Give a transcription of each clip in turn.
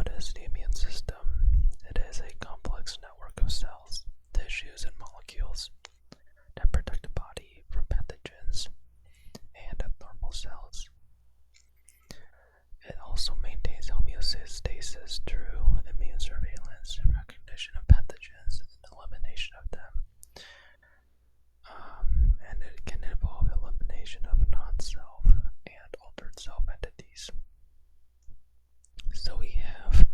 What is the immune system? It is a complex network of cells, tissues, and molecules that protect the body from pathogens and abnormal cells. It also maintains homeostasis through immune surveillance, recognition of pathogens, and elimination of them. And it can involve elimination of non-self and altered self entities. So we have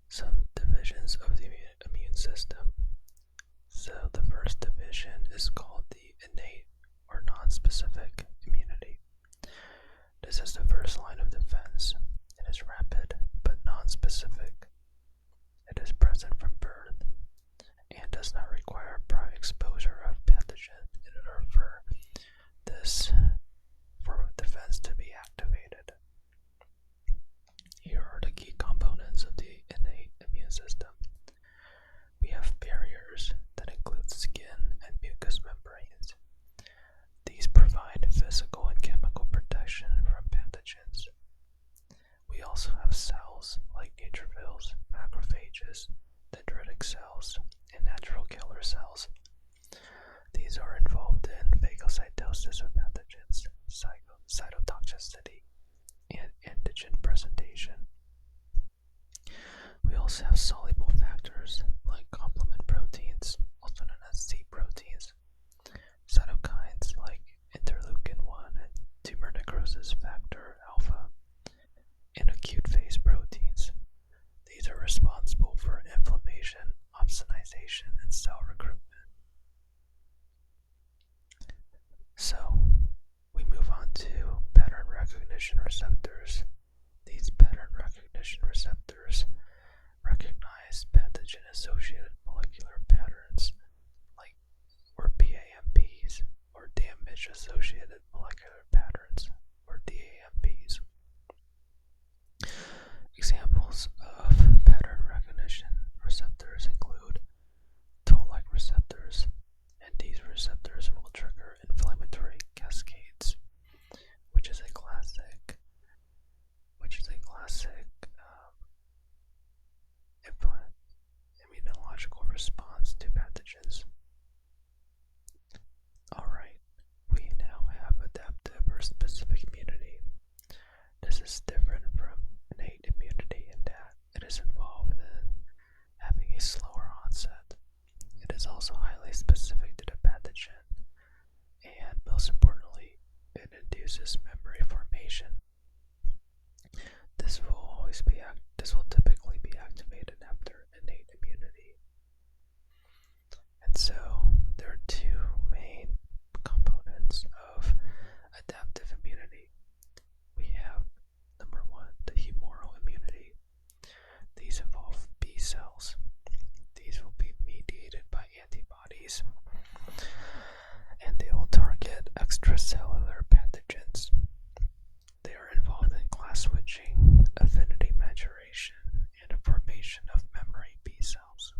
some divisions of the immune system. So the first division is called the innate or non-specific immunity. This is the first line of defense. It is rapid but non-specific. It is present from birth and does not require prior exposure of pathogen in order for this form of defense to be activated. Here are the key components of the innate immune system. We have barriers that include skin and mucous membranes. These provide physical and chemical protection from pathogens. We also have cells like neutrophils, macrophages, dendritic cells, and natural killer cells. These are involved in phagocytosis of pathogens, cytotoxicity, and antigen presentation. We also have soluble factors like complement proteins, also known as C proteins, cytokines like interleukin-1 and tumor necrosis factor alpha, and acute phase proteins. These are responsible for inflammation, opsonization, and cell recruitment. So, we move on to pattern recognition receptors. These pattern recognition receptors recognize pathogen-associated molecular patterns or PAMPs, or damage-associated molecular patterns, or DAMPs. Examples of pattern recognition receptors include toll-like receptors, and these receptors will trigger inflammatory cascades, which is a classic immunological response to pathogens. Alright, we now have adaptive or specific immunity. This is different from innate immunity in that it is involved in having a slower onset. It is also highly specific to the pathogen, and most importantly, it induces memory formation. This will typically be activated after innate immunity. And so there are two main components of adaptive immunity. We have number one, the humoral immunity. These involve B cells. These will be mediated by antibodies, and they will target extracellular pathogens. They are involved in class switching, affinity maturation, and the formation of memory B cells.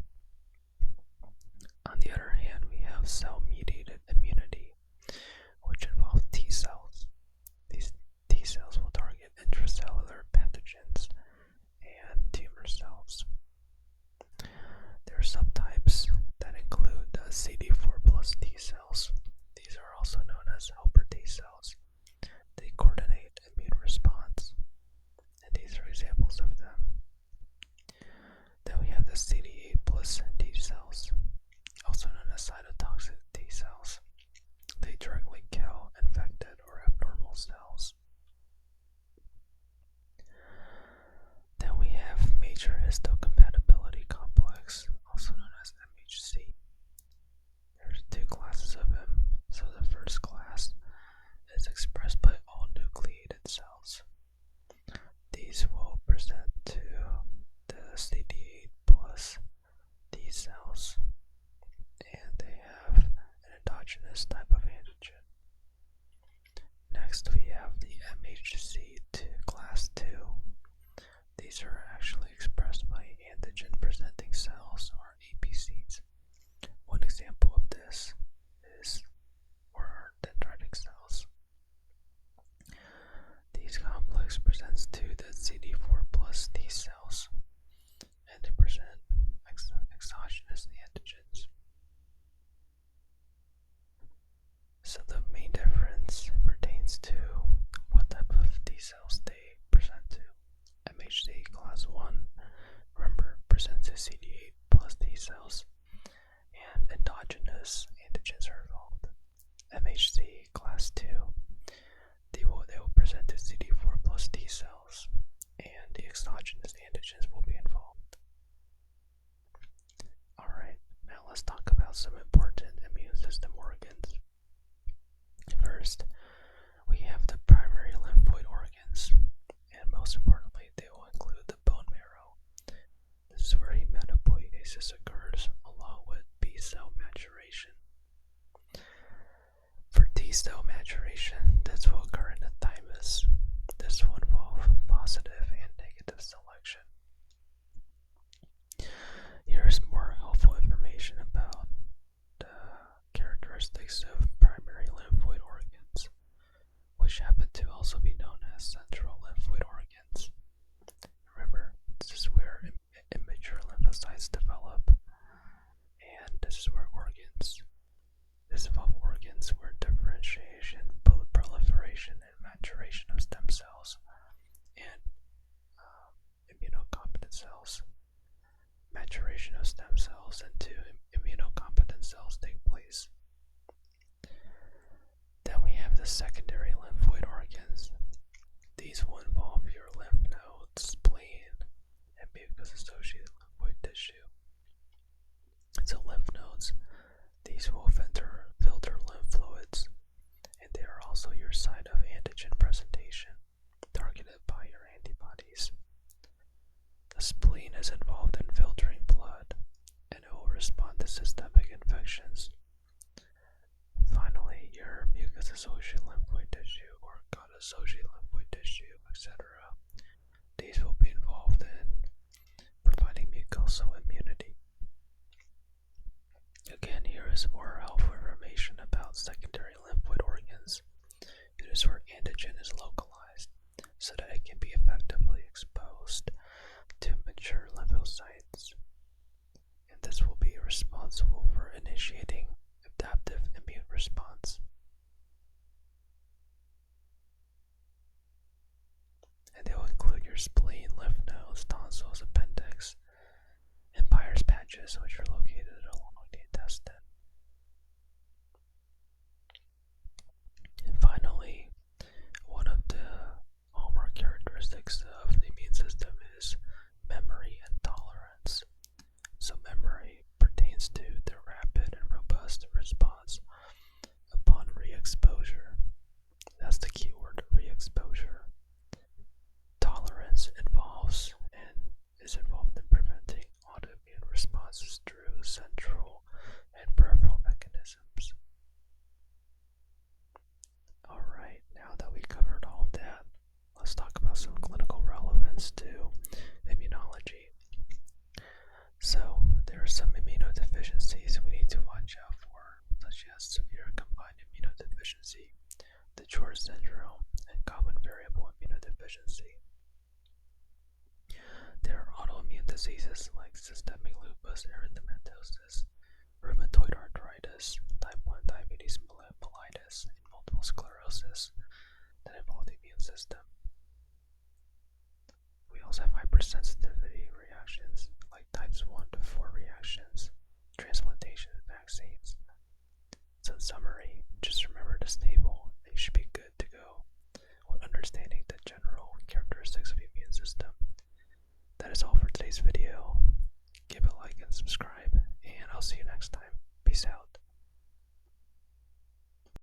On the other hand, we have cell-mediated immunity, which involves T cells. These T cells will target intracellular pathogens and tumor cells. There are subtypes that include the CD4 plus T cells. These are also known as helper T cells. They coordinate immune response, and these are examples of them. Then we have the CD8 plus T cells, also known as cytotoxic T cells. They directly kill infected or abnormal cells. Then we have major histocompatibility complex, also known as MHC. There's two classes of them. So the first class is expressed by all nucleated cells. These will present to the CD8 plus T cells, and they have an endogenous type of antigen. Next, we have the MHC class 2. These are actually expressed by CD8 plus T cells, and endogenous antigens are involved. MHC class 2, they will present to CD4 plus T cells, and the exogenous antigens will be involved. Alright, now let's talk about some important immune system organs. First, we have the primary lymphoid organs, and most importantly, they will include the bone marrow. This is where hematopoiesis occurs, along with B cell maturation. For T cell maturation, this will occur in the thymus. This will involve positive and negative selection. Here's more helpful information about the characteristics of primary lymphoid organs, which happen to also be known as central lymphoid organs. Remember, this is where immature lymphocytes develop, and this is where this involves organs where differentiation, proliferation, and maturation of stem cells and immunocompetent cells. Maturation of stem cells into immunocompetent cells take place. Then we have the secondary lymphoid organs. These will involve your lymph nodes, spleen, and mucus-associated lymphoid tissue. So lymph nodes, these will filter lymph fluids, and they are also your site of antigen presentation, targeted by your antibodies. The spleen is involved in filtering blood, and it will respond to systemic infections. Finally, your mucus-associated lymphoid tissue or gut-associated lymphoid tissue, etc. These will be involved in providing mucosal immunity. Again, here is more helpful information about secondary lymphoid organs. It is where antigen is localized so that it can be effectively exposed to mature lymphocytes, and this will be responsible for initiating adaptive immune response. And they will include your spleen, lymph nodes, tonsils, appendix, and Peyer's patches, which are located along the intestine. And finally, one of the hallmark characteristics of the immune system is memory and tolerance. So memory pertains to the rapid and robust response upon re-exposure. That's the key word, re-exposure. Tolerance is involved in preventing autoimmune responses through central and peripheral mechanisms. Alright, now that we covered all of that, let's talk about some clinical relevance to immunology. So, there are some immunodeficiencies we need to watch out for, such as severe combined immunodeficiency, the Chor syndrome, and common variable immunodeficiency. There are autoimmune diseases like systemic lupus erythematosus, rheumatoid arthritis, type 1 diabetes mellitus, and multiple sclerosis that involve the immune system.